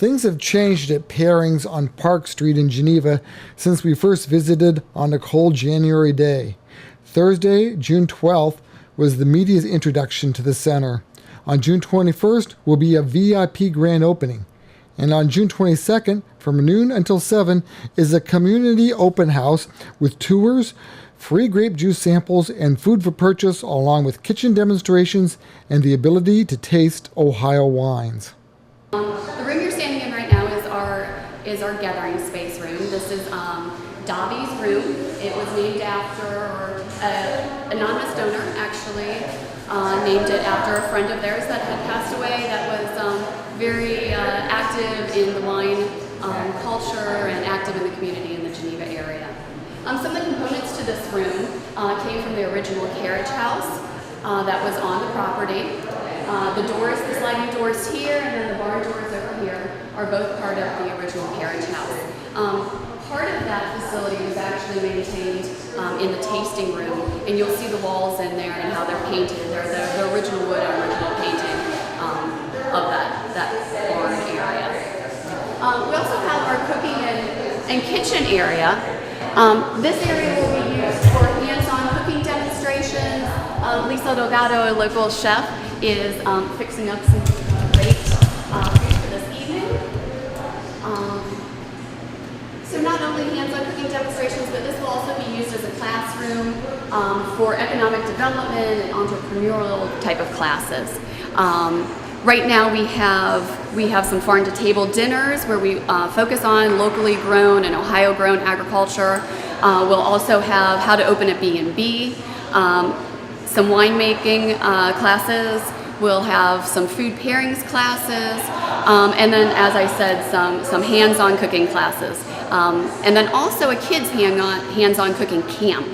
Things have changed at Pairings on Park Street in Geneva since we first visited on a cold January day. Thursday, June 12th, was the media's introduction to the center. On June 21st will be a VIP grand opening. And on June 22nd, from noon until 7, is a community open house with tours, free grape juice samples, and food for purchase, along with kitchen demonstrations and the ability to taste Ohio wines. The room you're standing in right now is our gathering space room. This is Dobby's room. It was named after an anonymous donor, actually, named it after a friend of theirs that had passed away that was very active in the wine culture and active in the community in the Geneva area. Some of the components to this room came from the original carriage house that was on the property. The doors, the sliding doors here and then the barn doors over here are both part of the original carriage house. Part of that facility was actually maintained in the tasting room, and you'll see the walls in there and how they're painted. They're the original wood and original painting of that barn area. We also have our cooking and kitchen area. This area will be used for hands-on cooking demonstrations. Lisa Delgado, a local chef, is fixing up some great food for this evening. So not only hands-on cooking demonstrations, but this will also be used as a classroom for economic development and entrepreneurial type of classes. Right now we have some farm-to-table dinners where we focus on locally grown and Ohio-grown agriculture. We'll also have how to open a B&B, some winemaking classes. We'll have some food pairings classes, and then, as I said, some hands-on cooking classes. And then also a kids hands-on cooking camp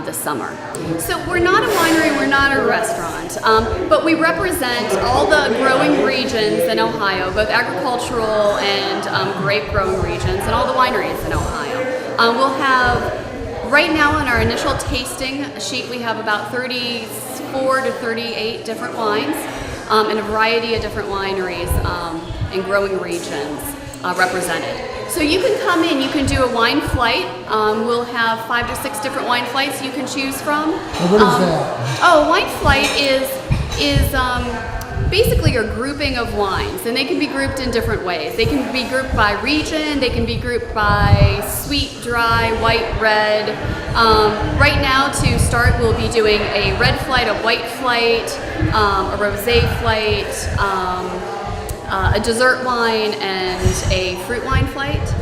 this summer. So we're not a winery, we're not a restaurant, but we represent all the growing regions in Ohio, both agricultural and grape growing regions, and all the wineries in Ohio. We'll have, right now on our initial tasting sheet, we have about 34 to 38 different wines in a variety of different wineries and growing regions represented. So you can come in, you can do a wine flight. We'll have 5 to 6 different wine flights you can choose from. What is that? Oh, a wine flight is basically a grouping of wines, and they can be grouped in different ways. They can be grouped by region, they can be grouped by sweet, dry, white, red. Right now, to start, we'll be doing a red flight, a white flight, a rosé flight, a dessert wine, and a fruit wine flight.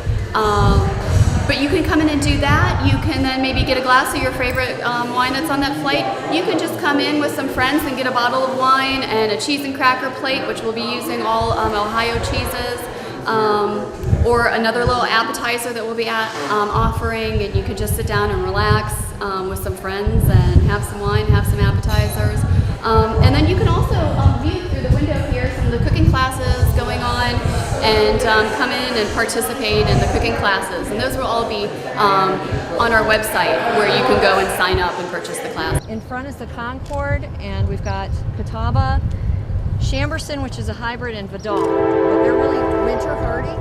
But you can come in and do that. You can then maybe get a glass of your favorite wine that's on that flight. You can just come in with some friends and get a bottle of wine and a cheese and cracker plate, which we'll be using all Ohio cheeses, or another little appetizer that we'll be offering, and you can just sit down and relax with some friends and have some wine, have some appetizers. And then you can also view through the window here some of the cooking classes going on, and come in and participate in the cooking classes. And those will all be on our website, where you can go and sign up and purchase the class. In front is the Concord, and we've got Catawba, Chamberson, which is a hybrid, and Vidal. But they're really winter hardy,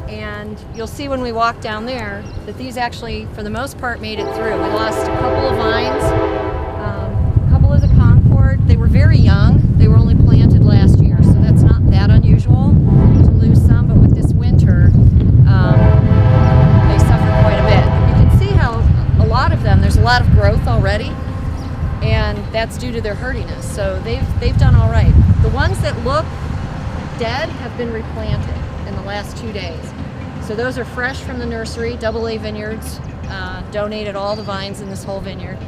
and you'll see when we walk down there that these actually, for the most part, made it through. We lost a couple of vines, a couple of the Concord. They were very young. They were only planted last year, so that's not that unusual to lose some, but with this winter, they suffered quite a bit. You can see how a lot of them, there's a lot of growth already, and that's due to their hardiness, so they've done all right. The ones that look dead have been replanted in the last 2 days. So those are fresh from the nursery. AA Vineyards donated all the vines in this whole vineyard,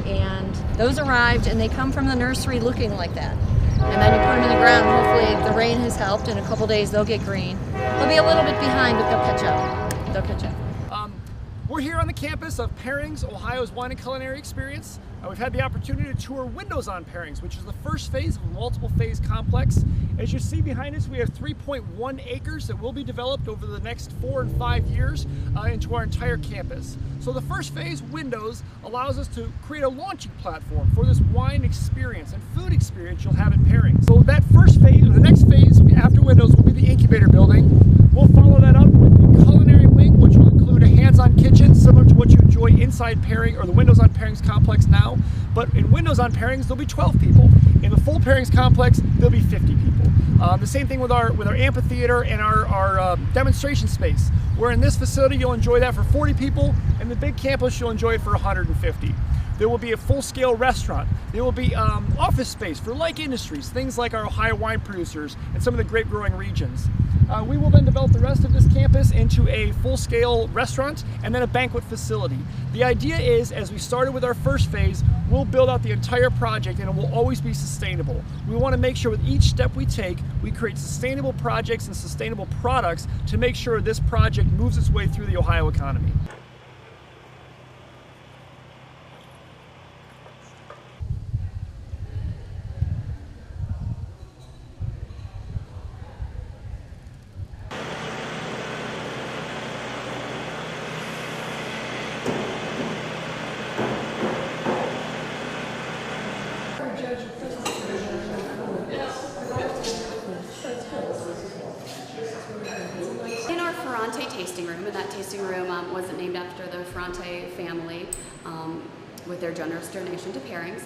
and those arrived, and they come from the nursery looking like that. And then you put them in the ground, and hopefully the rain has helped. In a couple days they'll get green. They'll be a little bit behind, but they'll catch up. They'll catch up. We're here on the campus of Pairings, Ohio's wine and culinary experience. We've had the opportunity to tour Windows on Pairings, which is the first phase of a multiple phase complex. As you see behind us, we have 3.1 acres that will be developed over the next 4 and 5 years into our entire campus. So the first phase, Windows, allows us to create a launching platform for this wine experience and food experience you'll have at Pairings. So that first phase, or the next phase after Windows, will be the incubator building. inside Pairing, or the windows on Pairings complex now, but in windows on Pairings there'll be 12 people. In the full Pairings complex there'll be 50 people. The same thing with our amphitheater and our demonstration space, where in this facility you'll enjoy that for 40 people, and the big campus you'll enjoy it for 150. There will be a full-scale restaurant. There will be office space for like industries, things like our Ohio wine producers and some of the grape growing regions. We will then develop the rest of this campus into a full-scale restaurant and then a banquet facility. The idea is, as we started with our first phase, we'll build out the entire project and it will always be sustainable. We want to make sure with each step we take, we create sustainable projects and sustainable products to make sure this project moves its way through the Ohio economy. In our Ferrante tasting room, and that tasting room wasn't named after the Ferrante family with their generous donation to Pairings,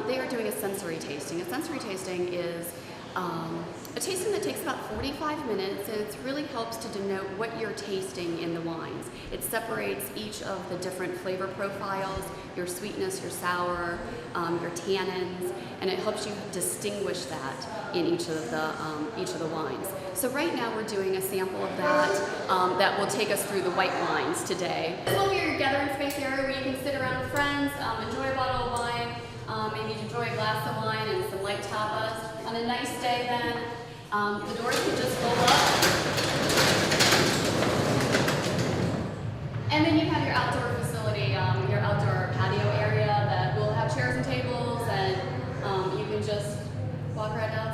they are doing a sensory tasting. A sensory tasting is a tasting that takes about 45 minutes, and it really helps to denote what you're tasting in the wines. It separates each of the different flavor profiles, your sweetness, your sour, your tannins, and it helps you distinguish that in each of the wines. So right now we're doing a sample of that that will take us through the white wines today. This will be your gathering space area where you can sit around with friends, enjoy a bottle of wine, maybe enjoy a glass of wine and some light tapas. On a nice day then, the doors can just roll up. And then you have your outdoor facility, your outdoor patio area that will have chairs and tables, and you can just walk right down